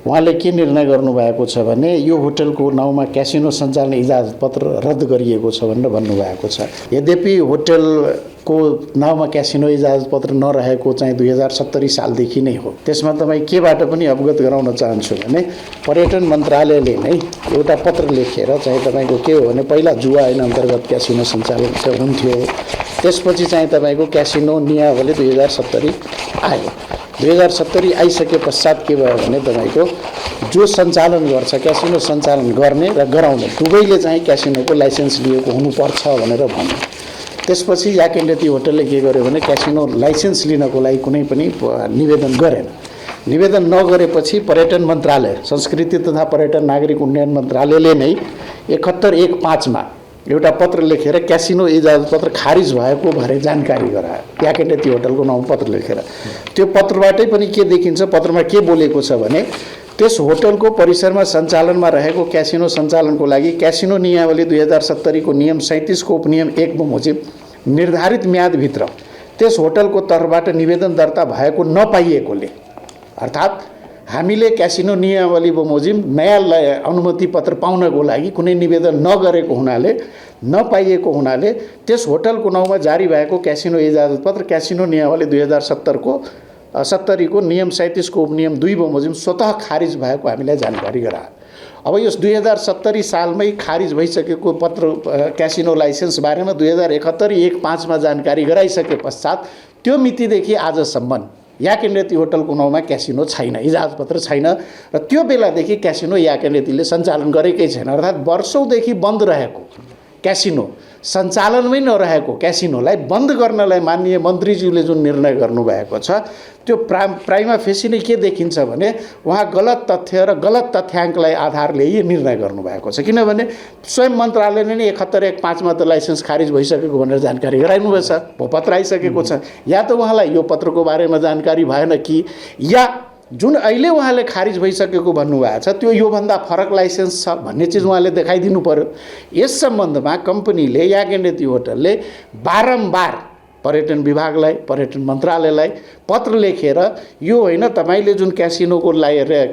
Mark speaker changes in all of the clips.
Speaker 1: उहाँले के निर्णय गर्नुभएको छ भने यो होटलको नाउँमा क्यासिनो सञ्चालन इजाजत पत्र रद्द गरिएको छ भनेर भन्नुभएको छ। यद्यपि होटलको नाउँमा क्यासिनो इजाजत पत्र नरहेको चाहिँ 2070 सालदेखि नै हो। त्यसमा तपाईँ केबाट पनि अवगत गराउन चाहन्छु भने पर्यटन मन्त्रालयले नै एउटा पत्र लेखेर चाहिँ तपाईँको के हो भने पहिला जुवा ऐन अन्तर्गत क्यासिनो सञ्चालन हुन्थ्यो, त्यसपछि चाहिँ तपाईँको क्यासिनो नियमावली 2070 आयो। 2070 आइसके पश्चात के भयो भने तपाईँको जो सञ्चालन गर्छ क्यासिनो सञ्चालन गर्ने र गराउने दुवैले चाहिँ क्यासिनोको लाइसेन्स लिएको हुनुपर्छ भनेर भन्यो। त्यसपछि याकेन्डेती होटलले के गर्यो भने क्यासिनो लाइसेन्स लिनको लागि कुनै पनि निवेदन गरेन। निवेदन नगरेपछि पर्यटन मन्त्रालय, संस्कृति तथा पर्यटन नागरिक उन्नयन मन्त्रालयले नै 71/1/5 मा एउटा पत्र लेखेर क्यासिनो इजाजत पत्र खारिज भएको भएर जानकारी गरायो। याकेन्डेती होटलको नाउँ पत्र लेखेर त्यो पत्रबाटै पनि के देखिन्छ, पत्रमा के बोलेको छ भने त्यस होटलको परिसरमा सञ्चालनमा रहेको क्यासिनो सञ्चालनको लागि क्यासिनो नियमावली 2070 को नियम 37 को उपनियम 1 बमोजिम निर्धारित म्यादभित्र त्यस होटलको तर्फबाट निवेदन दर्ता भएको नपाइएकोले, अर्थात् हामीले क्यासिनो नियमावली बमोजिम नयाँ अनुमति पत्र पाउनको लागि कुनै निवेदन नगरेको हुनाले नपाइएको हुनाले त्यस होटलको नाउँमा जारी भएको क्यासिनो इजाजत पत्र क्यासिनो नियमावली 2070 को नियम 37 को उपनियम 2 बमोजिम स्वतः खारिज भएको हामीलाई जानकारी गरायो। अब यस 2070 सालमै खारिज भइसकेको पत्र क्यासिनो लाइसेन्स बारेमा 2071/1/5 मा जानकारी गराइसके पश्चात त्यो मितिदेखि आजसम्म याकेन्डेती होटलको नाउँमा क्यासिनो छैन, इजाजत पत्र छैन र त्यो बेलादेखि क्यासिनो याकेन्डेतीले सञ्चालन गरेकै छैन। अर्थात् वर्षौँदेखि बन्द रहेको क्यासिनो, सञ्चालनमै नरहेको क्यासिनोलाई बन्द गर्नलाई माननीय मन्त्रीज्यूले जुन निर्णय गर्नुभएको छ त्यो प्राइमा फेसी नै के देखिन्छ भने उहाँ गलत तथ्य र गलत तथ्याङ्कलाई आधारले यो निर्णय गर्नुभएको छ। किनभने स्वयं मन्त्रालयले नै 71/1/5 मा त लाइसेन्स खारिज भइसकेको भनेर जानकारी गराउनुभएको छ, पत्र आइसकेको छ। या त उहाँलाई यो पत्रको बारेमा जानकारी भएन कि या जुन अहिले उहाँले खारिज भइसकेको भन्नुभएको छ त्यो योभन्दा फरक लाइसेन्स छ भन्ने चिज उहाँले देखाइदिनु पर्यो। यस सम्बन्धमा कम्पनीले याकेन्डेती होटलले बारम्बार पर्यटन विभागलाई, पर्यटन मन्त्रालयलाई पत्र लेखेर यो होइन तपाईले जुन क्यासिनोको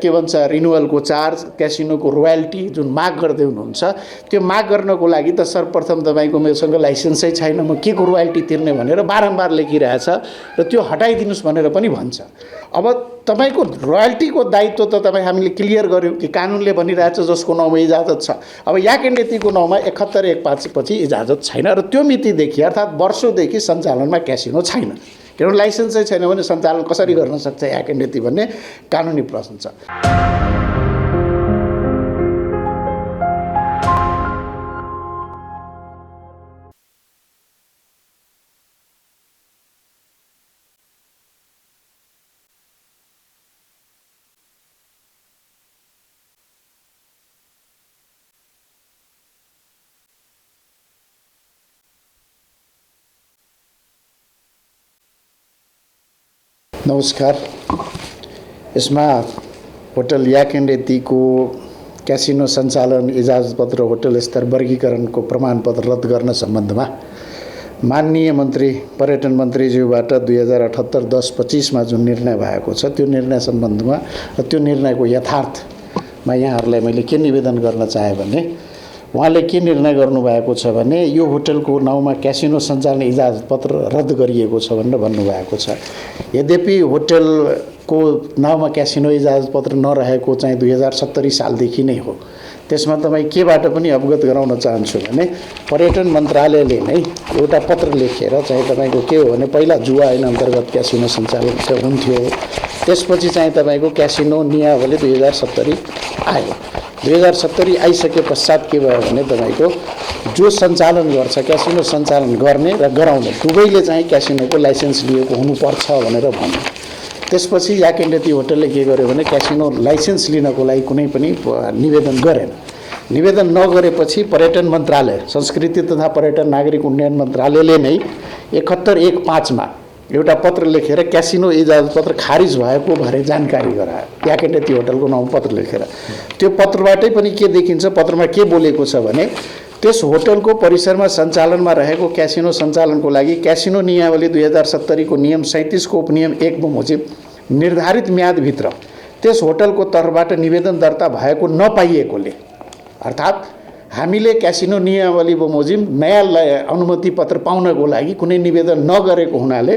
Speaker 1: के भन्छ रिन्युअलको चार्ज, क्यासिनोको रोयल्टी जुन माग गर्दै हुनुहुन्छ त्यो माग गर्नको लागि त सर्वप्रथम तपाईको मेसँग लाइसेन्सै छैन, म के को रोयल्टी तिर्ने भनेर बारम्बार लेखिरहेछ र त्यो हटाइदिनुस् भनेर पनि भन्छ। अब तपाईको रोयल्टीको दायित्व त तपाईँ हामीले क्लियर गर्यौँ कि कानुनले भनिरहेछ जसको नाउँमा इजाजत छ। अब याकेन्डेतीको नाउँमा 71/1/5 पछि इजाजत छैन र त्यो मितिदेखि अर्थात् वर्षौँदेखि सञ्चालनमा क्यासिनो छैन। किनभने लाइसेन्सै छैन भने सञ्चालन कसरी गर्न सक्छ याकेन्डेती भन्ने कानुनी प्रश्न छ। नमस्कार। यसमा होटल याकेन्डेतीको क्यासिनो सञ्चालन इजाजत पत्र होटल स्तर वर्गीकरणको प्रमाणपत्र रद्द गर्न सम्बन्धमा माननीय मन्त्री पर्यटन मन्त्रीज्यूबाट 2078-10-25 मा जुन निर्णय भएको छ त्यो निर्णय सम्बन्धमा र त्यो निर्णयको यथार्थमा यहाँहरूलाई मैले के निवेदन गर्न चाहे भने उहाँले के निर्णय गर्नुभएको छ भने यो होटलको नाउँमा क्यासिनो सञ्चालन इजाजत पत्र रद्द गरिएको छ भनेर भन्नुभएको छ। यद्यपि होटलको नाउँमा क्यासिनो इजाजत पत्र नरहेको चाहिँ 2070 सालदेखि नै हो। त्यसमा तपाईँ केबाट पनि अवगत गराउन चाहन्छु भने पर्यटन मन्त्रालयले नै एउटा पत्र लेखेर चाहिँ तपाईँको के हो भने पहिला जुवा ऐन अन्तर्गत क्यासिनो सञ्चालन हुन्थ्यो, त्यसपछि चाहिँ तपाईँको क्यासिनो नियमावली 2070 आयो। 2070 आइसके पश्चात के भयो भने तपाईँको जो सञ्चालन गर्छ क्यासिनो सञ्चालन गर्ने र गराउने दुवैले चाहिँ क्यासिनोको लाइसेन्स लिएको हुनुपर्छ भनेर भन्यो। त्यसपछि याकेन्डेती होटलले के गर्यो भने क्यासिनो लाइसेन्स लिनको लागि कुनै पनि निवेदन गरेन। निवेदन नगरेपछि पर्यटन मन्त्रालय, संस्कृति तथा पर्यटन नागरिक उन्नयन मन्त्रालयले नै 71/1/5 मा एउटा पत्र लेखेर क्यासिनो इजाजत पत्र खारिज भएको भएर जानकारी गरायो। याकेन्डेती होटलको नाउँ पत्र लेखेर त्यो पत्रबाटै पनि के देखिन्छ, पत्रमा के बोलेको छ भने त्यस होटलको परिसरमा सञ्चालनमा रहेको क्यासिनो सञ्चालनको लागि क्यासिनो नियमावली 2070 को नियम 37 को उपनियम 1 बमोजिम निर्धारित म्यादभित्र त्यस होटलको तर्फबाट निवेदन दर्ता भएको नपाइएकोले, अर्थात् हामीले क्यासिनो नियमावली बमोजिम नयाँ अनुमति पत्र पाउनको लागि कुनै निवेदन नगरेको हुनाले,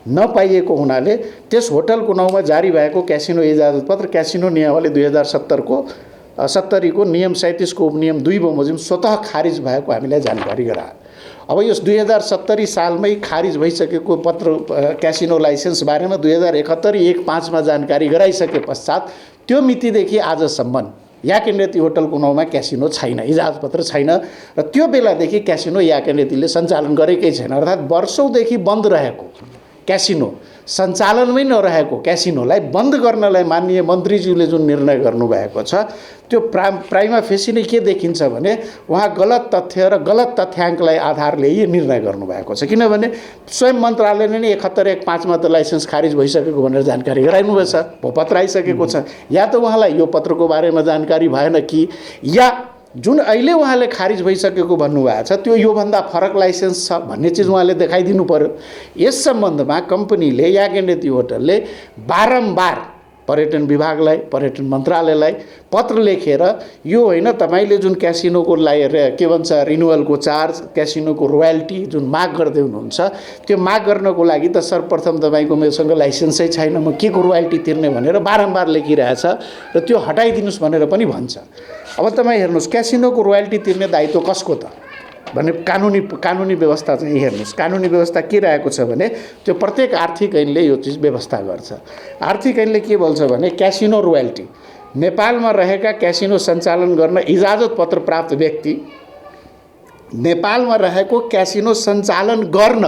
Speaker 1: नपाइएको हुनाले त्यस होटलको नाउँमा जारी भएको क्यासिनो इजाजत पत्र क्यासिनो नियमावली 2070 को नियम 37 को उपनियम 2 बमोजिम स्वतः खारिज भएको हामीलाई जानकारी गरायो। अब यस 2070 सालमै खारिज भइसकेको पत्र क्यासिनो लाइसेन्स बारेमा 2071-1-5 मा जानकारी गराइसके पश्चात त्यो मितिदेखि आजसम्म याकेन्डेती होटलको नाउँमा क्यासिनो छैन, इजाजत पत्र छैन र त्यो बेलादेखि क्यासिनो याकेन्डेतीले सञ्चालन गरेकै छैन। अर्थात् वर्षौँदेखि बन्द रहेको क्यासिनो, सञ्चालनमै नरहेको क्यासिनोलाई बन्द गर्नलाई माननीय मन्त्रीज्यूले जुन निर्णय गर्नुभएको छ त्यो प्राइमा फेसी नै के देखिन्छ भने उहाँ गलत तथ्य र गलत तथ्याङ्कलाई आधारले यो निर्णय गर्नुभएको छ। किनभने स्वयं मन्त्रालयले नै 71-1-5 मा त लाइसेन्स खारिज भइसकेको भनेर जानकारी गराइनुभएछ, पत्र आइसकेको छ। या त उहाँलाई यो पत्रको बारेमा जानकारी भएन कि या जुन अहिले उहाँले खारिज भइसकेको भन्नुभएको छ त्यो योभन्दा फरक लाइसेन्स छ भन्ने चिज उहाँले देखाइदिनु पर्यो। यस सम्बन्धमा कम्पनीले याकेन्डेती होटलले बारम्बार पर्यटन विभागलाई, पर्यटन मन्त्रालयलाई पत्र लेखेर यो होइन तपाईले जुन क्यासिनोको के भन्छ रिन्युअलको चार्ज, क्यासिनोको रोयल्टी जुन माग गर्दै हुनुहुन्छ त्यो माग गर्नको लागि त सर्वप्रथम तपाईको मेसँग लाइसेन्सै छैन, म के को रोयल्टी तिर्ने भनेर बारम्बार लेखिरहेछ र त्यो हटाइदिनुस् भनेर पनि भन्छ। अब तपाईँ हेर्नुहोस् क्यासिनोको रोयल्टी तिर्ने दायित्व कसको त भने कानुनी व्यवस्था चाहिँ हेर्नुहोस्। कानुनी व्यवस्था के रहेको छ भने त्यो प्रत्येक आर्थिक ऐनले यो चिज व्यवस्था गर्छ। आर्थिक ऐनले के भन्छ भने क्यासिनो रोयल्टी नेपालमा रहेका क्यासिनो सञ्चालन गर्न इजाजत पत्र प्राप्त व्यक्ति, नेपालमा रहेको क्यासिनो सञ्चालन गर्न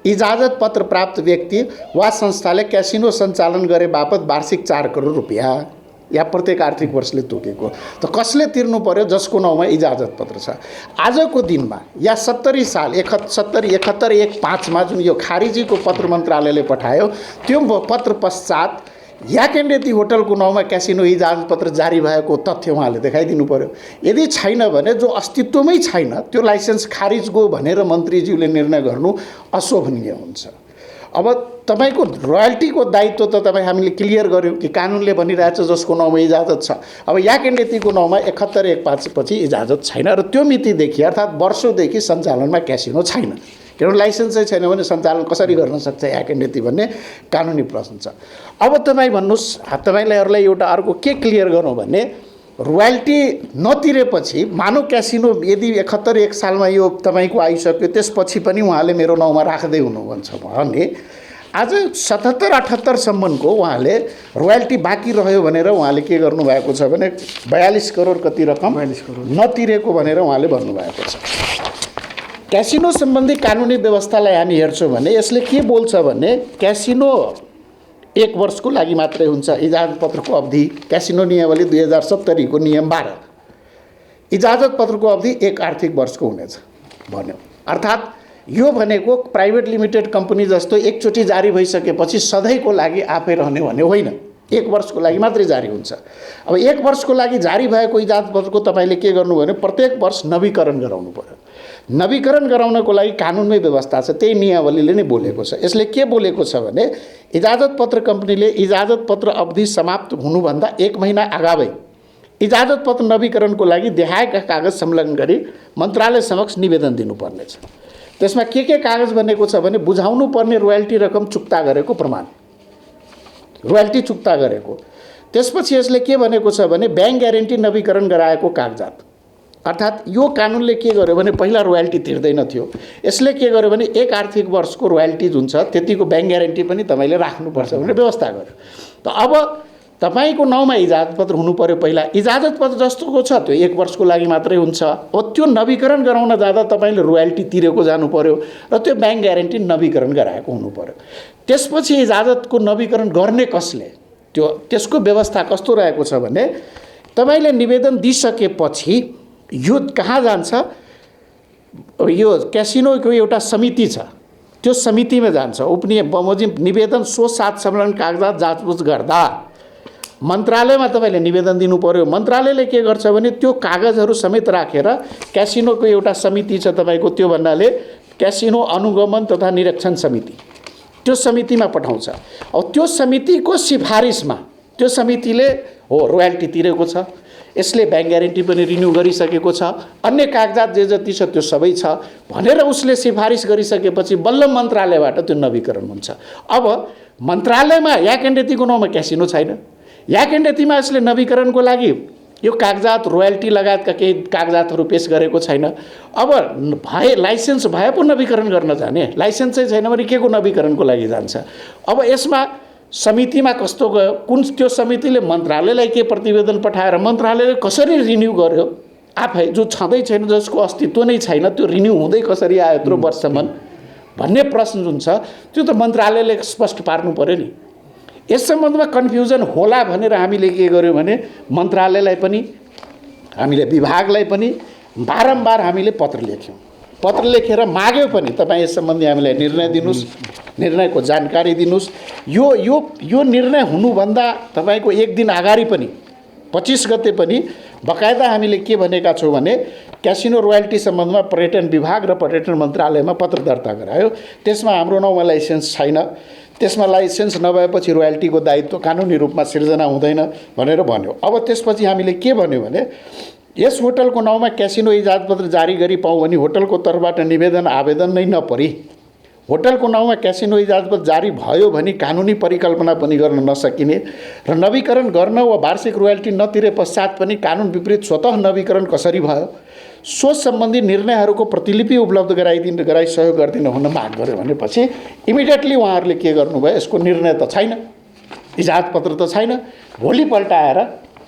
Speaker 1: इजाजत पत्र प्राप्त व्यक्ति वा संस्थाले क्यासिनो सञ्चालन गरे बापत वार्षिक 4 करोड रुपैयाँ या प्रत्येक आर्थिक वर्षले तोकेको त कसले तिर्नु पर्यो? जसको नाउँमा इजाजत पत्र छ। आजको दिनमा या 70 साल 71-1-5 मा जुन यो खारिजीको पत्र मन्त्रालयले पठायो त्यो पत्र पश्चात याकेन्डेती होटलको नाउँमा क्यासिनो इजाजत पत्र जारी भएको तथ्य उहाँले देखाइदिनु पर्यो। यदि छैन भने जो अस्तित्वमै छैन त्यो लाइसेन्स खारिज गयो भनेर मन्त्रीज्यूले निर्णय गर्नु अशोभनीय हुन्छ। अब तपाईको रोयल्टीको दायित्व त तपाईँ हामीले क्लियर गर्यौं कि कानुनले भनिरहेछ जसको नाउँमा इजाजत छ। अब याकेन्डेतीको नाउँमा 71-1-5 पछि इजाजत छैन र त्यो मितिदेखि अर्थात् वर्षौँदेखि सञ्चालनमा क्यासिनो छैन। किनभने लाइसेन्सै छैन भने सञ्चालन कसरी गर्न सक्छ याकेन्डेती भन्ने कानुनी प्रश्न छ। अब तपाईँ भन्नुहोस्, तपाईँलाई एउटा अर्को के क्लियर गरौँ भने रोयल्टी नतिरेपछि मानव क्यासिनो यदि 71-1 सालमा यो तपाईको आइसक्यो त्यसपछि पनि उहाँले मेरो नाउँमा राख्दै हुनुहुन्छ भने आज 77-78 सम्मको उहाँले रोयल्टी बाँकी रह्यो भनेर उहाँले के गर्नुभएको छ भने 42 करोड कति रकम नतिरेको भनेर उहाँले भन्नुभएको छ। क्यासिनो सम्बन्धी कानुनी व्यवस्थालाई हामी हेर्छौँ भने यसले के बोल्छ भने क्यासिनो 1 वर्षको लागि मात्रै हुन्छ। इजाजत पत्रको अवधि क्यासिनो नियमावली 2070 को नियम 12 इजाजत पत्रको अवधि 1 आर्थिक वर्षको हुनेछ भन्यो। अर्थात् यो भनेको प्राइभेट लिमिटेड कम्पनी जस्तो एकचोटि जारी भइसकेपछि सधैँको लागि आफै रहने भन्ने होइन, 1 वर्षको लागि मात्रै जारी हुन्छ। अब 1 वर्षको लागि जारी भएको इजाजत पत्रको तपाईले के गर्नु भने प्रत्येक वर्ष नवीकरण गराउनु पर्यो। नवीकरण गराउनको लागि कानुनमै व्यवस्था छ, त्यही नियमावलीले नै बोलेको छ। यसले के बोलेको छ भने इजाजत पत्र कम्पनीले इजाजत पत्र अवधि समाप्त हुनुभन्दा 1 महिना अगावै इजाजत पत्र नवीकरणको लागि देखाएका कागज संलग्न गरी मन्त्रालय समक्ष निवेदन दिनुपर्नेछ। त्यसमा के कागज बनेको छ भने बुझाउनु पर्ने रोयल्टी रकम चुक्ता गरेको प्रमाण, रोयल्टी चुक्ता गरेको। त्यसपछि यसले के भनेको छ भने ब्याङ्क ग्यारेन्टी नवीकरण गराएको कागजात। अर्थात् यो कानुनले के गर्यो भने पहिला रोयल्टी तिर्दैन थियो, यसले के गर्यो भने 1 आर्थिक वर्षको रोयल्टी जुन छ त्यतिको ब्याङ्क ग्यारेन्टी पनि तपाईले राख्नुपर्छ भनेर व्यवस्था गर्यो। त अब तपाईको नाउँमा इजाजत पत्र हुनु पर्यो। पहिला इजाजत पत्र जस्तोको छ त्यो 1 वर्षको लागि मात्रै हुन्छ। अब त्यो नवीकरण गराउन जाँदा तपाईले रोयल्टी तिरेको जानु पर्यो र त्यो ब्याङ्क ग्यारेन्टी नवीकरण गराएको हुनु पर्यो। त्यसपछि इजाजतको नवीकरण गर्ने कसले, त्यसको व्यवस्था कस्तो रहेको छ भने तपाईले निवेदन दिइसकेपछि यो कहाँ जान्छ, यो क्यासिनोको एउटा समिति छ, त्यो समितिमा जान्छ। उपनियम बमोजिम निवेदन सो साथ संलग्न कागजात जाँचबुझ गर्दा मन्त्रालयमा तपाईले निवेदन दिनु पर्यो। मन्त्रालयले के गर्छ भने त्यो कागजहरू समेत राखेर क्यासिनोको एउटा समिति छ तपाईको, त्यो भन्नाले क्यासिनो अनुगमन तथा निरीक्षण समिति, त्यो समितिमा पठाउँछ। अब त्यो समितिको सिफारिसमा त्यो समितिले हो रोयल्टी तिरेको छ, यसले ब्याङ्क ग्यारेन्टी पनि रिन्यू गरिसकेको छ, अन्य कागजात जे जति छ त्यो सबै छ भनेर उसले सिफारिस गरिसकेपछि बल्ल मन्त्रालयबाट त्यो नवीकरण हुन्छ। अब मन्त्रालयमा याक एन्ड यतिको नाउँमा क्यासिनो छैन, याक एन्ड यतिमा यसले नवीकरणको लागि यो कागजात रोयल्टी लगायतका केही कागजातहरू पेश गरेको छैन। अब भए लाइसेन्स भए पो नवीकरण गर्न जाने, लाइसेन्सै छैन भने के को नवीकरणको लागि जान्छ। अब यसमा समितिमा कस्तो गयो, कुन त्यो समितिले मन्त्रालयलाई के प्रतिवेदन पठाएर मन्त्रालयले कसरी रिन्यू गर्यो, आफै जो छँदै छैन, जसको अस्तित्व नै छैन, त्यो रिन्यू हुँदै कसरी आयो यत्रो वर्षसम्म भन्ने प्रश्न जुन छ त्यो त मन्त्रालयले स्पष्ट पार्नु पर्यो नि। यस सम्बन्धमा कन्फ्युजन होला भनेर हामीले के गर्यौँ भने मन्त्रालयलाई पनि हामीले विभागलाई पनि बारम्बार हामीले पत्र लेख्यौँ, पत्र लेखेर माग्यौँ पनि तपाईँ यस सम्बन्धी हामीलाई निर्णय दिनुहोस्, निर्णयको जानकारी दिनुहोस्। यो यो यो निर्णय हुनुभन्दा तपाईँको एक दिन अगाडि पनि 25 गते पनि बकायदा हामीले के भनेका छौँ भने क्यासिनो रोयल्टी सम्बन्धमा पर्यटन विभाग र पर्यटन मन्त्रालयमा पत्र दर्ता गरायो। त्यसमा हाम्रो नाउँमा लाइसेन्स छैन, त्यसमा लाइसेन्स नभएपछि रोयल्टीको दायित्व कानुनी रूपमा सिर्जना हुँदैन भनेर भन्यो। अब त्यसपछि हामीले के भन्यो भने यस होटलको नाउँमा क्यासिनो इजाजतपत्र जारी गरी पाऊँ भने होटलको तर्फबाट निवेदन आवेदन नै नपरी होटलको नाउँमा क्यासिनो इजाजतपत्र जारी भयो भने कानुनी परिकल्पना पनि गर्न नसकिने र नवीकरण गर्न वा वार्षिक रोयल्टी नतिरे पश्चात पनि कानुन विपरीत स्वतः नवीकरण कसरी भयो सो सम्बन्धी निर्णयहरूको प्रतिलिपि उपलब्ध गराइ सहयोग गरिदिन हुन माग गर्यो भनेपछि इमिडिएटली उहाँहरूले के गर्नुभयो, यसको निर्णय त छैन, इजाजतपत्र त छैन, भोलिपल्ट आएर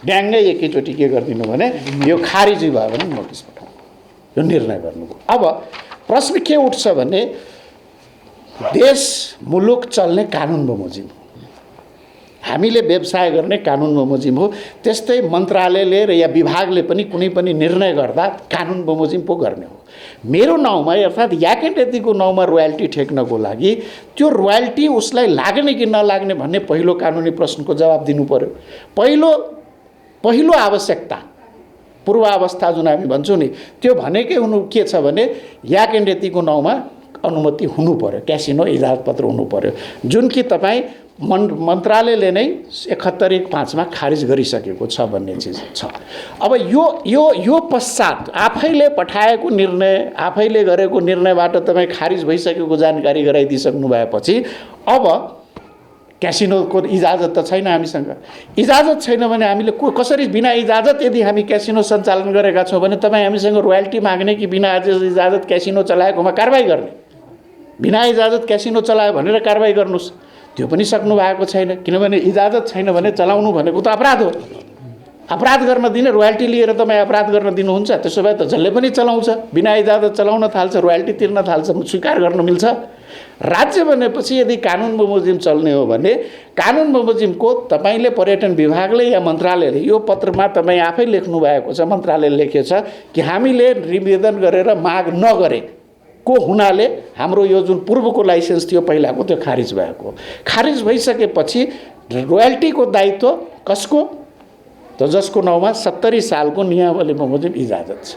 Speaker 1: ड्याङ्गै एकैचोटि के गरिदिनु भने यो खारिजी भयो भने नोटिस पठाउनु, यो निर्णय गर्नुभयो। अब प्रश्न के उठ्छ भने देश मुलुक चल्ने कानुन बमोजिम, हामीले व्यवसाय गर्ने कानुन बमोजिम हो, त्यस्तै मन्त्रालयले र या विभागले पनि कुनै पनि निर्णय गर्दा कानुन बमोजिम पो गर्ने हो। मेरो नाउँमा अर्थात् याक एन्ड यतिको नाउँमा रोयल्टी ठेक्नको लागि त्यो रोयल्टी उसलाई लाग्ने कि नलाग्ने भन्ने पहिलो कानुनी प्रश्नको जवाब दिनु पर्यो। पहिलो आवश्यकता पूर्वावस्था जुन हामी भन्छौँ नि त्यो भनेकै हुनु के छ भने याक एन्ड यतिको नाउँमा अनुमति हुनु पर्यो, क्यासिनो इजाजतपत्र हुनु पर्यो, जुन कि तपाईँ मन्त्रालयले नै 71(1)(5) मा खारिज गरिसकेको छ भन्ने चिज छ। अब यो पश्चात आफैले पठाएको निर्णय, आफैले गरेको निर्णयबाट तपाईँ खारिज भइसकेको जानकारी गराइदिइसक्नु भएपछि अब क्यासिनोको इजाजत त छैन हामीसँग, इजाजत छैन भने हामीले कसरी बिना इजाजत यदि हामी क्यासिनो सञ्चालन गरेका छौँ भने तपाईँ हामीसँग रोयल्टी माग्ने कि बिना इजाजत क्यासिनो चलाएकोमा कारबाही गर्ने, बिना इजाजत क्यासिनो चलायो भनेर कारबाही गर्नुहोस्, त्यो पनि सक्नु भएको छैन। किनभने इजाजत छैन भने चलाउनु भनेको त अपराध हो, अपराध गर्न दिने, रोयल्टी लिएर तपाईँ अपराध गर्न दिनुहुन्छ, त्यसो भए त जसले पनि चलाउँछ बिना इजाजत चलाउन थाल्छ, रोयल्टी तिर्न थाल्छ, स्वीकार गर्न मिल्छ। राज्य भनेपछि यदि कानुन बमोजिम चल्ने हो भने कानुन बमोजिमको तपाईँले पर्यटन विभागले या मन्त्रालयले यो पत्रमा तपाईँ आफै लेख्नु भएको छ, मन्त्रालयले लेखेको छ कि हामीले निवेदन गरेर माग नगरेको हुनाले हाम्रो यो जुन पूर्वको लाइसेन्स थियो पहिलाको त्यो खारिज भएको, खारिज भइसकेपछि रोयल्टीको दायित्व कसको त जसको नाउँमा 70 सालको नियमावली बमोजिम इजाजत छ,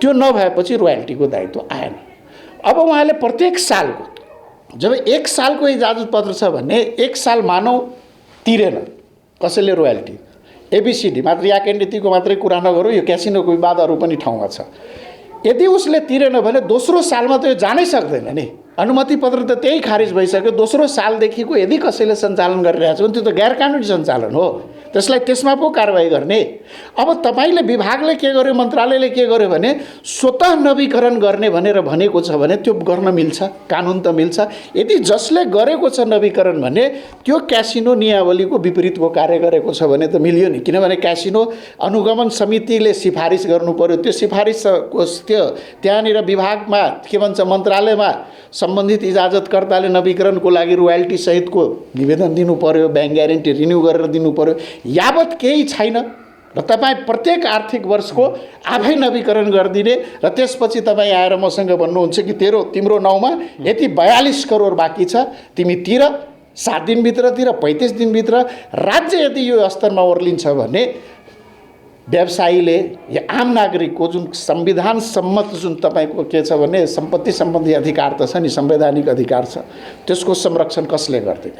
Speaker 1: त्यो नभएपछि रोयल्टीको दायित्व आएन। अब उहाँले प्रत्येक सालको जब 1 सालको इजाजत पत्र छ भने 1 साल मानौ तिरेन कसैले रोयल्टी, एबीसीडी मात्र याक एन्ड यतिको मात्रै कुरा नगरौँ, यो क्यासिनोको विवाद अरू पनि ठाउँमा छ, यदि उसले तिरेन भने दोस्रो सालमा त यो जानै सक्दैन नि, अनुमति पत्र त त्यही खारिज भइसक्यो। दोस्रो सालदेखिको यदि कसैले सञ्चालन गरिरहेको छ भने त्यो त गैरकानुनी सञ्चालन हो, त्यसलाई त्यसमा पो कारबाही गर्ने। अब तपाईँले विभागले के गर्यो, मन्त्रालयले के गर्यो भने स्वतः नवीकरण गर्ने भनेर भनेको छ भने त्यो गर्न मिल्छ, कानुन त मिल्छ। यदि जसले गरेको छ नवीकरण भने त्यो क्यासिनो नियमावलीको विपरीतको कार्य गरेको छ भने त मिल्यो नि, किनभने क्यासिनो अनुगमन समितिले सिफारिस गर्नु पर्यो, त्यो सिफारिसको त्यो त्यहाँनिर विभागमा के भन्छ मन्त्रालयमा सम्बन्धित इजाजतकर्ताले नवीकरणको लागि रोयल्टी सहितको निवेदन दिनु पर्यो, ब्याङ्क ग्यारेन्टी रिन्यू गरेर दिनु पर्यो। यावत केही छैन र तपाईँ प्रत्येक आर्थिक वर्षको आफै नवीकरण गरिदिने र त्यसपछि तपाईँ आएर मसँग भन्नुहुन्छ कि तिम्रो नाउँमा यति 42 करोड बाँकी छ, तिमी तिर 7 दिनभित्र तिर 35 दिनभित्र। राज्य यदि यो स्तरमा ओर्लिन्छ भने व्यवसायीले या आम नागरिकको जुन संविधान सम्मत जुन तपाईको के छ भने सम्पत्ति सम्बन्धी अधिकार त छ नि, संवैधानिक अधिकार छ, त्यसको संरक्षण कसले गर्दैन?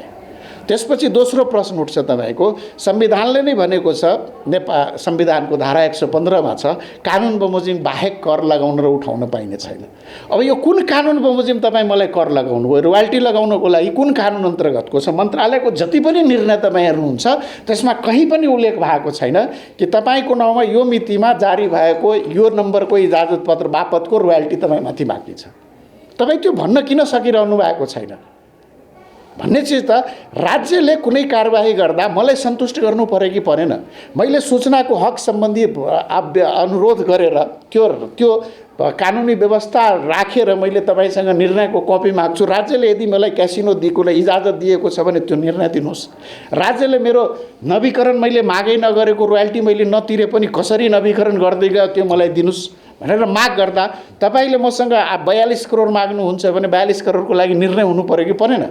Speaker 1: त्यसपछि दोस्रो प्रश्न उठ्छ तपाईको, संविधानले नै भनेको छ, नेपाल संविधानको धारा 115 मा छ, कानुन बमोजिम बाहेक कर लगाउन र उठाउन पाइने छैन। अब यो कुन कानुन बमोजिम तपाईँ मलाई कर लगाउनु भयो, रोयल्टी लगाउनको लागि कुन कानुन अन्तर्गतको छ? मन्त्रालयको जति पनि निर्णय तपाईँ हेर्नुहुन्छ त्यसमा कहीँ पनि उल्लेख भएको छैन कि तपाईँको नाउँमा यो मितिमा जारी भएको यो नम्बरको इजाजत पत्र बापतको रोयल्टी तपाईँमाथि बाँकी छ। तपाईँ त्यो भन्न किन सकिरहनु भएको छैन भन्ने चिज त राज्यले कुनै कारबाही गर्दा मलाई सन्तुष्ट गर्नु पर्यो कि परेन। मैले सूचनाको हक सम्बन्धी अनुरोध गरेर त्यो कानुनी व्यवस्था राखेर मैले तपाईसँग निर्णयको कपी माग्छु। राज्यले यदि मलाई क्यासिनो दिएकोलाई इजाजत दिएको छ भने त्यो निर्णय दिनुहोस्। राज्यले मेरो नवीकरण मैले मागै नगरेको रोयल्टी मैले नतिरे पनि कसरी नवीकरण गर्दै गयो त्यो मलाई दिनुहोस् भनेर माग गर्दा तपाईले मसँग 42 करोड माग्नुहुन्छ भने 42 करोडको लागि निर्णय हुनु पर्यो कि परेन?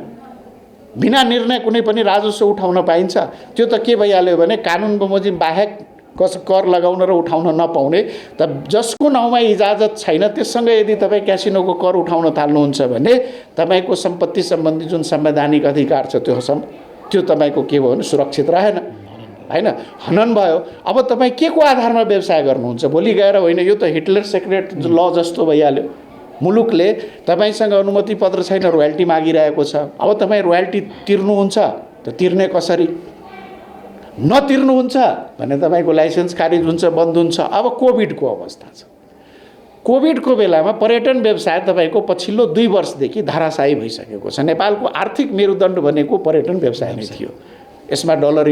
Speaker 1: बिना निर्णय कुनै पनि राजस्व उठाउन पाइन्छ? त्यो त के भइहाल्यो भने कानुन बमोजिम बाहेक कर लगाउन र उठाउन नपाउने। त जसको नाउँमा इजाजत छैन त्यससँग यदि तपाईँ क्यासिनोको कर उठाउन थाल्नुहुन्छ भने तपाईँको सम्पत्ति सम्बन्धी जुन संवैधानिक अधिकार छ त्यो तपाईँको के भयो भने सुरक्षित रहेन, हैन, हनन भयो। अब तपाईँ के को आधारमा व्यवसाय गर्नुहुन्छ? भोलि गएर होइन यो त हिटलर सेक्रेट ल जस्तो भइहाल्यो, मुलुकले तपाईसँग अनुमति पत्र छैन, रोयल्टी मागिरहेको छ। अब तपाईँ रोयल्टी तिर्नुहुन्छ त तिर्ने कसरी? नतिर्नुहुन्छ भने तपाईँको लाइसेन्स खारिज हुन्छ, बन्द हुन्छ। अब कोभिडको अवस्था छ। कोभिडको बेलामा पर्यटन व्यवसाय तपाईँको पछिल्लो 2 वर्षदेखि धाराशायी भइसकेको छ। नेपालको आर्थिक मेरुदण्ड भनेको पर्यटन व्यवसाय नै थियो। यसमा डलर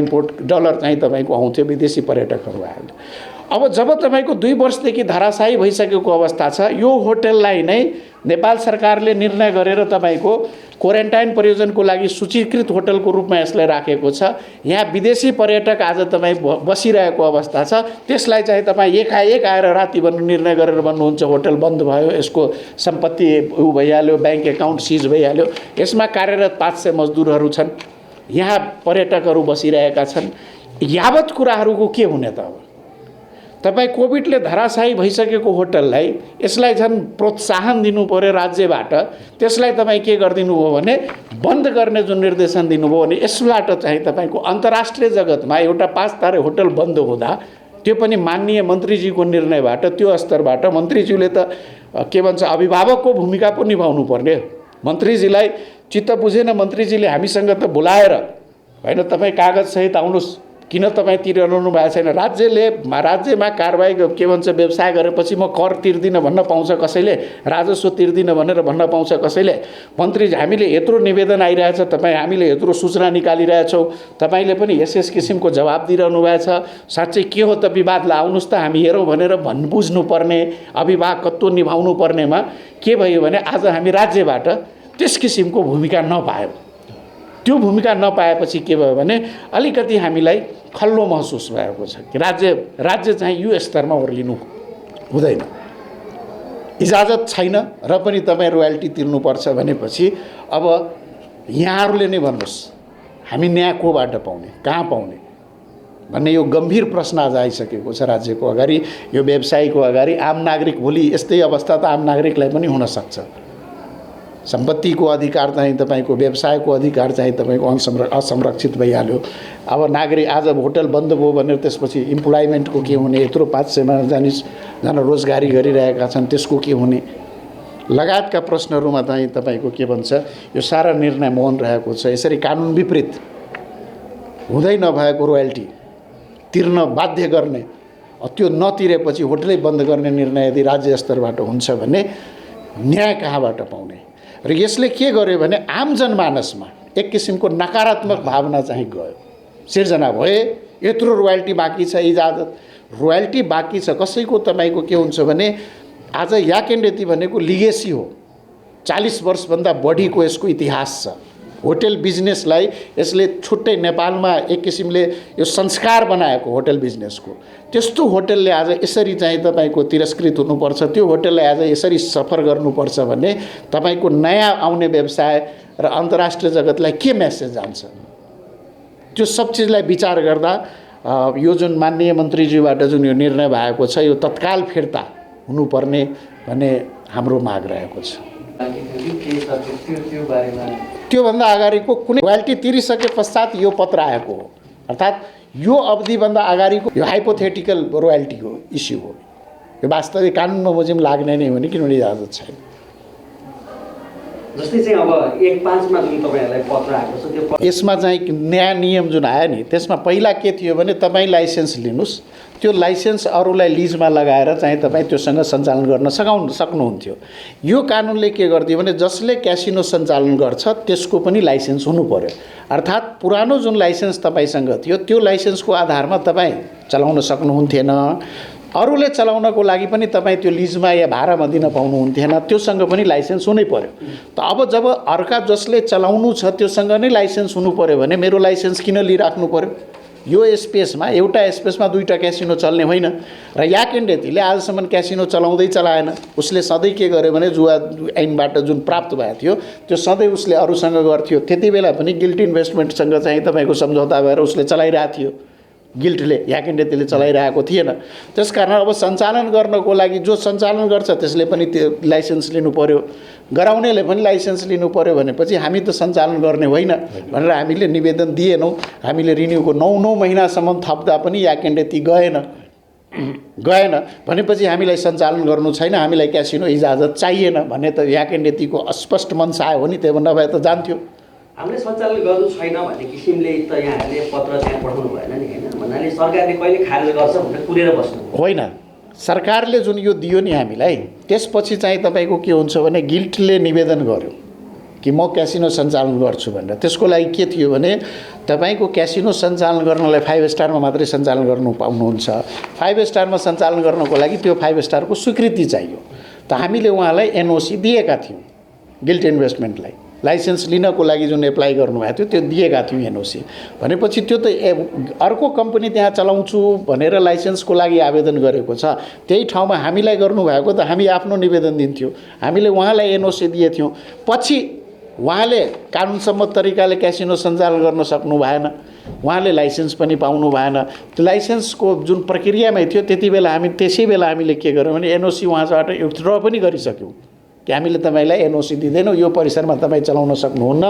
Speaker 1: चाहिँ तपाईँको आउँथ्यो, विदेशी पर्यटकहरू आयो। अब जब तपाईँको 2 वर्षदेखि धाराशायी भइसकेको अवस्था छ, यो होटललाई नै नेपाल सरकारले निर्णय गरेर तपाईँको क्वारेन्टाइन प्रयोजनको लागि सूचीकृत होटलको रूपमा यसलाई राखेको छ। यहाँ विदेशी पर्यटक आज तपाईँ बसिरहेको अवस्था छ, त्यसलाई चाहिँ तपाईँ एकाएक आएर राति भन्नु निर्णय गरेर भन्नुहुन्छ होटल बन्द भयो, यसको सम्पत्ति उ भइहाल्यो, ब्याङ्क एकाउन्ट सिज भइहाल्यो। यसमा कार्यरत 500 मजदुरहरू छन्, यहाँ पर्यटकहरू बसिरहेका छन्। यावत कुराहरूको के हुने त? अब तपाईँ कोभिडले धराशायी भइसकेको होटललाई यसलाई झन् प्रोत्साहन दिनु पर्यो राज्यबाट। त्यसलाई तपाईँ के गरिदिनु भयो भने बन्द गर्ने जुन निर्देशन दिनुभयो भने यसबाट चाहिँ तपाईँको अन्तर्राष्ट्रिय जगतमा एउटा 5 तारे होटल बन्द हुँदा त्यो पनि माननीय मन्त्रीजीको निर्णयबाट त्यो स्तरबाट मन्त्रीज्यूले त के भन्छ अभिभावकको भूमिका पो निभाउनु पर्ने। मन्त्रीजीलाई चित्त बुझेन, मन्त्रीजीले हामीसँग त बोलाएर हैन तपाईँ कागज सहित आउनुहोस्, किन तपाईँ तिरिरहनु भएको छैन? राज्यमा कारबाही के भन्छ व्यवसाय गरेपछि म कर तिर्दिनँ भन्न पाउँछ कसैले? राजस्व तिर्दिनँ भनेर भन्न पाउँछ कसैले? मन्त्री हामीले यत्रो निवेदन आइरहेछ, तपाईँ हामीले यत्रो सूचना निकालिरहेछौँ, तपाईँले पनि यस किसिमको जवाब दिइरहनु भएको छ। साँच्चै के हो त विवादलाई आउनुहोस् त हामी हेरौँ भनेर बुझ्नुपर्ने, अभिभावकत्व निभाउनु पर्नेमा के भयो भने आज हामी राज्यबाट त्यस किसिमको भूमिका नपायौँ। त्यो भूमिका नपाएपछि के भयो भने अलिकति हामीलाई खल्लो महसुस भएको छ कि राज्य चाहिँ यो स्तरमा ओर्लिनु हुँदैन। इजाजत छैन र पनि तपाईँ रोयल्टी तिर्नुपर्छ भनेपछि अब यहाँहरूले नै भन्नुहोस् हामी न्याय कोबाट पाउने, कहाँ पाउने भन्ने यो गम्भीर प्रश्न आज आइसकेको छ राज्यको अगाडि, यो व्यवसायीको अगाडि। आम नागरिक भोलि यस्तै अवस्था त आम नागरिकलाई पनि हुन सक्छ। सम्पत्तिको अधिकार चाहिँ तपाईँको, व्यवसायको अधिकार चाहिँ तपाईँको असंरक्षित भइहाल्यो। अब नागरिक आज होटल बन्द भयो भनेर त्यसपछि इम्प्लोइमेन्टको के हुने? यत्रो 500 जना रोजगारी गरिरहेका छन्, त्यसको के हुने? लगायतका प्रश्नहरूमा चाहिँ तपाईँको के भन्छ यो सारा निर्णय मौन रहेको छ। यसरी कानुन विपरीत हुँदै नभएको रोयल्टी तिर्न बाध्य गर्ने, त्यो नतिरेपछि होटलै बन्द गर्ने निर्णय यदि राज्य स्तरबाट हुन्छ भने न्याय कहाँबाट पाउने? र यसले के गर्यो भने आम जनमानसमा एक किसिमको नकारात्मक भावना चाहिँ गयो, सिर्जना भए। यत्रो रोयल्टी बाँकी छ, इजाजत रोयल्टी बाँकी छ कसैको। तपाईँको के हुन्छ भने आज याकेन्डेती भनेको लिगेसी हो, 40 वर्षभन्दा बढीको यसको इतिहास छ। होटल बिजनेसलाई यसले छुट्टै नेपालमा एक किसिमले यो संस्कार बनाएको होटल बिजनेसको। त्यस्तो होटलले आज यसरी चाहिँ तपाईँको तिरस्कृत हुनुपर्छ, त्यो होटललाई आज यसरी सफर गर्नुपर्छ भने तपाईँको नयाँ आउने व्यवसाय र अन्तर्राष्ट्रिय जगतलाई के मेसेज जान्छ? त्यो सब चिजलाई विचार गर्दा यो जुन माननीय मन्त्रीज्यूबाट जुन यो निर्णय भएको छ यो तत्काल फिर्ता हुनुपर्ने भन्ने हाम्रो माग रहेको छ।
Speaker 2: त्यो बारेमा
Speaker 1: त्योभन्दा अगाडिको कुनै रोयल्टी तिरिसके पश्चात यो पत्र आएको हो। अर्थात् यो अवधिभन्दा अगाडिको यो हाइपोथेटिकल रोयल्टीको इस्यु हो। यो वास्तविक कानुन बमोजिम लाग्ने नै हो नि, किनभने इजाजत छैन।
Speaker 2: जस्तै चाहिँ अब 1/5 जुन तपाईँहरूलाई पत्र आएको छ त्यो
Speaker 1: यसमा चाहिँ नयाँ नियम जुन आयो नि, त्यसमा पहिला के थियो भने तपाईँ लाइसेन्स लिनुहोस्, त्यो लाइसेन्स अरूलाई लिजमा लगाएर चाहिँ तपाईँ त्योसँग सञ्चालन गर्न सक्नुहुन्थ्यो। यो कानुनले के गरिदियो भने जसले क्यासिनो सञ्चालन गर्छ त्यसको पनि लाइसेन्स हुनु पर्यो। अर्थात् पुरानो जुन लाइसेन्स तपाईँसँग थियो त्यो लाइसेन्सको आधारमा तपाईँ चलाउन सक्नुहुन्थेन। अरूले चलाउनको लागि पनि तपाईँ त्यो लिजमा या भाडामा दिन पाउनुहुन्थेन, त्योसँग पनि लाइसेन्स हुनै पर्यो। त अब जब अर्का जसले चलाउनु छ त्योसँग नै लाइसेन्स हुनु पर्यो भने मेरो लाइसेन्स किन लिइराख्नु पर्यो? यो स्पेसमा एउटा स्पेसमा दुईवटा क्यासिनो चल्ने होइन। र याकेन्डेतीले आजसम्म क्यासिनो चलाएन। उसले सधैँ के गर्यो भने जुवा ऐनबाट जुन प्राप्त भएको थियो त्यो सधैँ उसले अरूसँग गर्थ्यो। त्यति बेला पनि गिल्ट इन्भेस्टमेन्टसँग चाहिँ तपाईँको सम्झौता भएर उसले चलाइरहेको थियो, गिल्टले याकेन्डेतीले चलाइरहेको थिएन। त्यसकारण अब सञ्चालन गर्नको लागि जो सञ्चालन गर्छ त्यसले पनि त्यो लाइसेन्स लिनु पर्यो, गराउनेले पनि लाइसेन्स लिनु पर्यो। भनेपछि हामी त सञ्चालन गर्ने होइन भनेर हामीले निवेदन दिएनौँ। हामीले रिन्युको 9 महिनासम्म थप्दा पनि याकेन्डेती गएन भनेपछि हामीलाई सञ्चालन गर्नु छैन, हामीलाई क्यासिनो इजाजत चाहिएन भन्ने त याकेन्डेतीको स्पष्ट मनसा आयो हो नि। त्यो नभए त जान्थ्यो।
Speaker 2: हामीले सञ्चालन गर्नु छैन भन्ने किसिमले त यहाँहरूले पत्र त्यहाँ पठाउनु भएन नि, होइन? भन्नाले सरकारले कहिले खारेज गर्छ भनेर कुरेर बस्नु होइन।
Speaker 1: सरकारले जुन यो दियो नि हामीलाई, त्यसपछि चाहिँ तपाईँको के हुन्छ भने गिल्टले निवेदन गर्यो कि म क्यासिनो सञ्चालन गर्छु भनेर। त्यसको लागि के थियो भने तपाईँको क्यासिनो सञ्चालन गर्नलाई 5 स्टारमा मात्रै सञ्चालन गर्नु पाउनुहुन्छ। 5 स्टारमा सञ्चालन गर्नको लागि त्यो 5 स्टारको स्वीकृति चाहियो। त हामीले उहाँलाई एनओसी दिएका थियौँ, गिल्ट इन्भेस्टमेन्टलाई लाइसेन्स लिनको लागि जुन एप्लाई गर्नुभएको थियो त्यो दिएका थियौँ एनओसी। भनेपछि त्यो त अर्को कम्पनी त्यहाँ चलाउँछु भनेर लाइसेन्सको लागि आवेदन गरेको छ, त्यही ठाउँमा हामीलाई गर्नुभएको त हामी आफ्नो निवेदन दिन्थ्यौँ। हामीले उहाँलाई एनओसी दिएथ्यौँ। पछि उहाँले कानुनसम्मत तरिकाले क्यासिनो सञ्चालन गर्न सक्नु भएन, उहाँले लाइसेन्स पनि पाउनु भएन। त्यो लाइसेन्सको जुन प्रक्रियामै थियो त्यति बेला त्यसै बेला हामीले के गर्यौँ भने एनओसी उहाँबाट विथड्र पनि गरिसक्यौँ कि हामीले तपाईँलाई एनओसी दिँदैनौँ, यो परिसरमा तपाईँ चलाउन सक्नुहुन्न,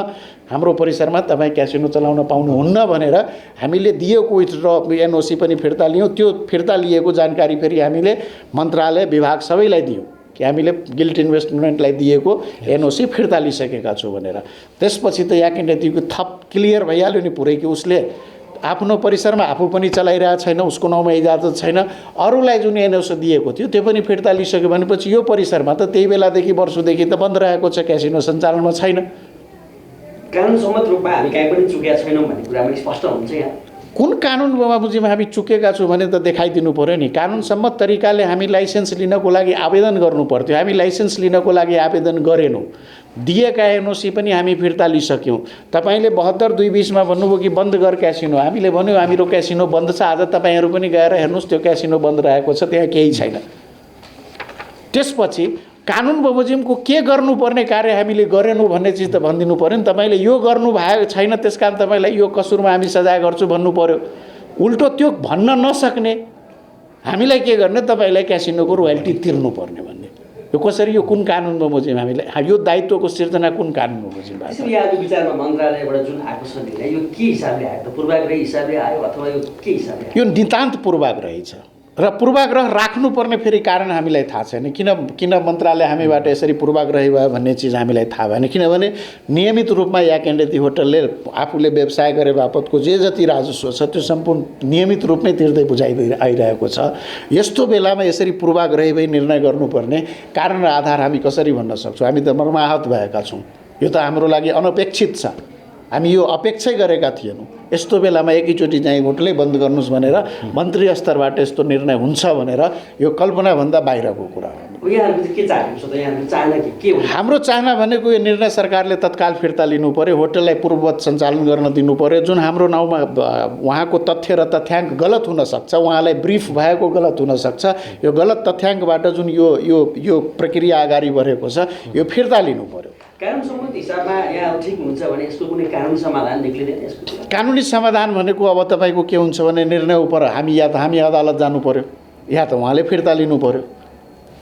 Speaker 1: हाम्रो परिसरमा तपाईँ क्यासिनो चलाउन पाउनुहुन्न भनेर हामीले दिएको विथड्र एनओसी पनि फिर्ता लियौँ। त्यो फिर्ता लिएको जानकारी फेरि हामीले मन्त्रालय विभाग सबैलाई दियौँ कि हामीले गिल्ट इन्भेस्टमेन्टलाई दिएको एनओसी फिर्ता लिइसकेका छौँ भनेर। त्यसपछि त याकेन्डेतीको थप क्लियर भइहाल्यो नि पुरै कि उसले आफ्नो परिसरमा आफू पनि चलाइरहेको छैन, उसको नाउँमा इजाजत छैन, अरूलाई जुन एनओसी दिएको थियो त्यो पनि फिर्ता लिइसक्यो भनेपछि यो परिसरमा त त्यही बेलादेखि वर्षौँदेखि त बन्द रहेको छ, क्यासिनो सञ्चालनमा छैन।
Speaker 2: कानुनसम्मत रूपमा हामी कहीँ पनि चुकेका छैनौँ भन्ने कुरा पनि स्पष्ट हुन्छ यहाँ।
Speaker 1: कुन कानुन बमोजिममा हामी चुकेका छौँ भने त देखाइदिनु पर्यो नि। कानुनसम्मत तरिकाले हामी लाइसेन्स लिनको लागि आवेदन गर्नु पर्थ्यो, हामी लाइसेन्स लिनको लागि आवेदन गरेनौँ। दिएका एनओसी पनि हामी फिर्ता लिइसक्यौँ। तपाईँले 72/20 भन्नुभयो कि बन्द गर क्यासिनो, हामीले भन्यो हाम्रो क्यासिनो बन्द छ, आज तपाईँहरू पनि गएर हेर्नुहोस् त्यो क्यासिनो बन्द रहेको छ, त्यहाँ केही छैन। त्यसपछि कानुन बमोजिमको के गर्नुपर्ने कार्य हामीले गरेनौँ भन्ने चिज त भनिदिनु पर्यो नि। तपाईँले यो गर्नु भएको छैन त्यस कारण तपाईँलाई यो कसुरमा हामी सजाय गर्छु भन्नु पर्यो। उल्टो त्यो भन्न नसक्ने हामीलाई के गर्ने, तपाईँलाई क्यासिनोको रोयल्टी तिर्नु पर्ने भन्ने, यो कसरी, यो कुन कानुन बमोजिम, हामीले यो दायित्वको सिर्जना कुन कानुन बमोजिम भएको?
Speaker 2: यहाँको विचारमा मन्त्रालयबाट जुन आएको छ निर्णय यो के हिसाबले आयो त? पूर्वाग्रही हिसाबले आयो अथवा यो के हिसाबले आयो?
Speaker 1: यो नितान्त पूर्वाग्रही छ र पूर्वाग्रह राख्नुपर्ने फेरि कारण हामीलाई थाहा छैन। किन मन्त्रालय हामीबाट यसरी पूर्वाग्रही भयो भन्ने चिज हामीलाई थाहा भएन। किनभने नियमित रूपमा याकेन्डेती होटलले आफूले व्यवसाय गरे बापतको जे जति राजस्व छ त्यो सम्पूर्ण नियमित रूपमै तिर्दै बुझाइदिएर आइरहेको छ। यस्तो बेलामा यसरी पूर्वाग्रही भई निर्णय गर्नुपर्ने कारण र आधार हामी कसरी भन्न सक्छौँ? हामी त मर्माहत भएका छौँ। यो त हाम्रो लागि अनपेक्षित छ, हामी यो अपेक्षै गरेका थिएनौँ। यस्तो बेलामा एकैचोटि चाहिँ होटलै बन्द गर्नुहोस् भनेर मन्त्री स्तरबाट यस्तो निर्णय हुन्छ भनेर यो कल्पनाभन्दा बाहिरको कुरा हो। हाम्रो चाहना भनेको यो निर्णय सरकारले तत्काल फिर्ता लिनु पर्यो, होटललाई पूर्ववत सञ्चालन गर्न दिनु पर्यो। जुन हाम्रो नाउँमा उहाँको तथ्य र तथ्याङ्क गलत हुनसक्छ, उहाँलाई ब्रिफ भएको गलत हुनसक्छ, यो गलत तथ्याङ्कबाट जुन यो प्रक्रिया अगाडि बढेको छ यो फिर्ता लिनु पर्यो।
Speaker 2: कानुनसम्मत हिसाबमा यहाँ ठिक हुन्छ भने यसको कुनै कानुनी समाधान निक्लिँदैन? यसको
Speaker 1: कानुनी समाधान भनेको अब तपाईँको के हुन्छ भने निर्णय उपर हामी अदालत जानु पर्यो या त उहाँले फिर्ता लिनु पर्यो।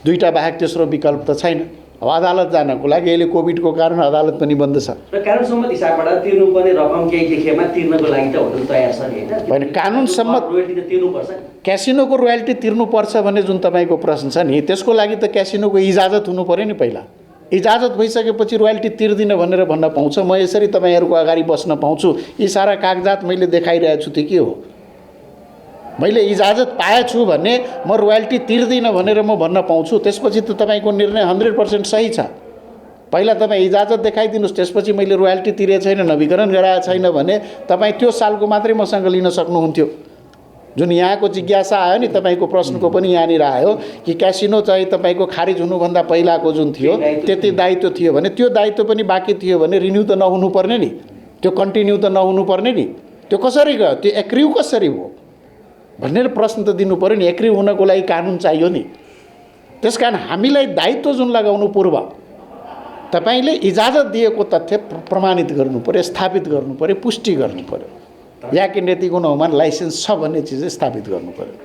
Speaker 1: दुईटा बाहेक तेस्रो विकल्प त छैन। अब अदालत जानको लागि अहिले कोभिडको कारण अदालत पनि बन्द छ।
Speaker 2: र कानुन सम्मत हिसाबबाट तिर्नुपर्ने रकम केही देखेमा तिर्नको लागि त होटल तयार छ नि होइन?
Speaker 1: होइन, कानुन सम्मत
Speaker 2: रोयल्टी त तिर्नुपर्छ नि।
Speaker 1: क्यासिनोको रोयल्टी तिर्नुपर्छ भन्ने जुन तपाईँको प्रश्न छ नि, त्यसको लागि त क्यासिनोको इजाजत हुनु पऱ्यो नि पहिला। इजाजत भइसकेपछि रोयल्टी तिर्दिनँ भनेर भन्न पाउँछ, म यसरी तपाईँहरूको अगाडि बस्न पाउँछु, यी सारा कागजात मैले देखाइरहेको छु, त्यो के हो? मैले इजाजत पाएछु भने म रोयल्टी तिर्दिनँ भनेर म भन्न पाउँछु, त्यसपछि त तपाईँको निर्णय 100% सही छ। पहिला तपाईँ इजाजत देखाइदिनुहोस्, त्यसपछि मैले रोयल्टी तिरेको छैन, नवीकरण गराएको छैन भने तपाईँ त्यो सालको मात्रै मसँग लिन सक्नुहुन्थ्यो। जुन यहाँको जिज्ञासा आयो नि, तपाईँको प्रश्नको पनि यहाँनिर आयो कि क्यासिनो चाहिँ तपाईँको खारिज हुनुभन्दा पहिलाको जुन थियो त्यति दायित्व थियो भने त्यो दायित्व पनि बाँकी थियो भने रिन्यू त नहुनुपर्ने नि, त्यो कन्टिन्यू त नहुनुपर्ने नि, त्यो कसरी गयो, त्यो एक्रिउ कसरी हो भनेर प्रश्न त दिनु पऱ्यो नि। एक्रिउ हुनको लागि कानुन चाहियो नि। त्यस कारण हामीलाई दायित्व जुन लगाउनु पूर्व तपाईँले इजाजत दिएको तथ्य प्रमाणित गर्नु पऱ्यो, स्थापित गर्नु पऱ्यो, पुष्टि गर्नु पऱ्यो, या कि नैतिक गुणमा लाइसेन्स छ भन्ने चिज स्थापित गर्नु पऱ्यो।